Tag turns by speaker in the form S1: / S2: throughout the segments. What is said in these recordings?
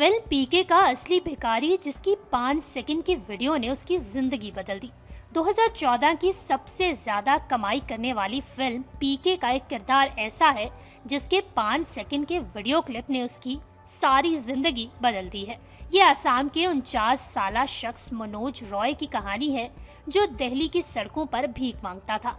S1: Film पीके का असली भिखारी, जिसकी 5 सेकंड की वीडियो ने उसकी जिंदगी बदल दी। 2014 की सबसे ज्यादा कमाई करने वाली फिल्म पीके का एक किरदार ऐसा है जिसके 5 सेकंड के वीडियो क्लिप ने उसकी सारी जिंदगी बदल दी है। ये आसाम के 49 साला शख्स मनोज रॉय की कहानी है, जो दिल्ली की सड़कों पर भीख मांगता था।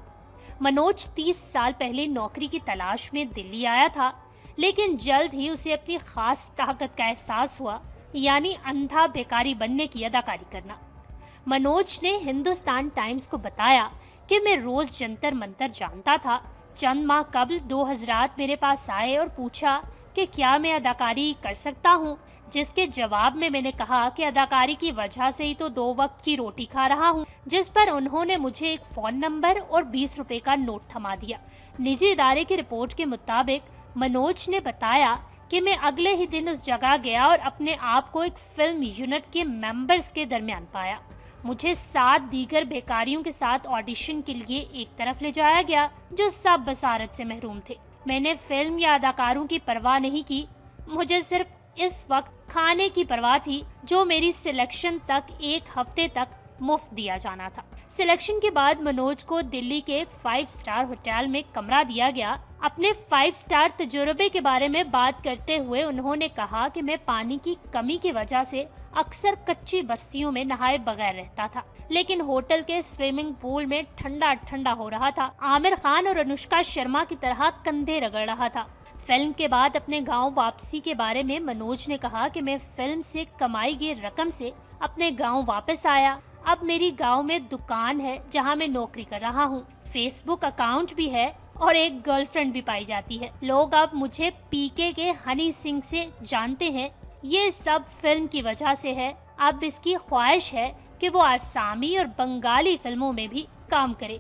S1: मनोज 30 साल पहले नौकरी की तलाश में दिल्ली आया था, लेकिन जल्द ही उसे अपनी खास ताकत का एहसास हुआ, यानी अंधा भिखारी बनने की अदाकारी करना। मनोज ने हिंदुस्तान टाइम्स को बताया कि मैं रोज जंतर मंतर जानता था। चंद माह कबल 2000 मेरे पास आए और पूछा कि क्या मैं अदाकारी कर सकता हूँ, जिसके जवाब में मैंने कहा कि अदाकारी की वजह से ही तो 2 वक्त की रोटी खा रहा हूँ, जिस पर उन्होंने मुझे एक फोन नंबर और 20 रुपए का नोट थमा दिया। निजी इदारे की रिपोर्ट के मुताबिक मनोज ने बताया कि मैं अगले ही दिन उस जगह गया और अपने आप को एक फिल्म यूनिट के मेंबर्स के दरमियान पाया। मुझे 7 दीगर भिखारियों के साथ ऑडिशन के लिए एक तरफ ले जाया गया, जो सब बसारत से महरूम थे। मैंने फिल्म या अदाकारों की परवाह नहीं की, मुझे सिर्फ इस वक्त खाने की परवाह थी, जो मेरी सिलेक्शन तक 1 हफ्ते तक मुफ्त दिया जाना था। सिलेक्शन के बाद मनोज को दिल्ली के एक 5 स्टार होटल में कमरा दिया गया। अपने 5 स्टार तजुर्बे के बारे में बात करते हुए उन्होंने कहा कि मैं पानी की कमी की वजह से अक्सर कच्ची बस्तियों में नहाए बगैर रहता था, लेकिन होटल के स्विमिंग पूल में ठंडा ठंडा हो रहा था। आमिर खान और अनुष्का शर्मा की तरह कंधे रगड़ रहा था। फिल्म के बाद अपने गांव वापसी के बारे में मनोज ने कहा कि मैं फिल्म से कमाई गई रकम से अपने गांव वापस आया। अब मेरी गांव में दुकान है जहां मैं नौकरी कर रहा हूं, फेसबुक अकाउंट भी है और एक गर्लफ्रेंड भी पाई जाती है। लोग अब मुझे पीके के हनी सिंह से जानते हैं। ये सब फिल्म की वजह से है। अब इसकी ख्वाहिश है कि वो आसामी और बंगाली फिल्मों में भी काम करे।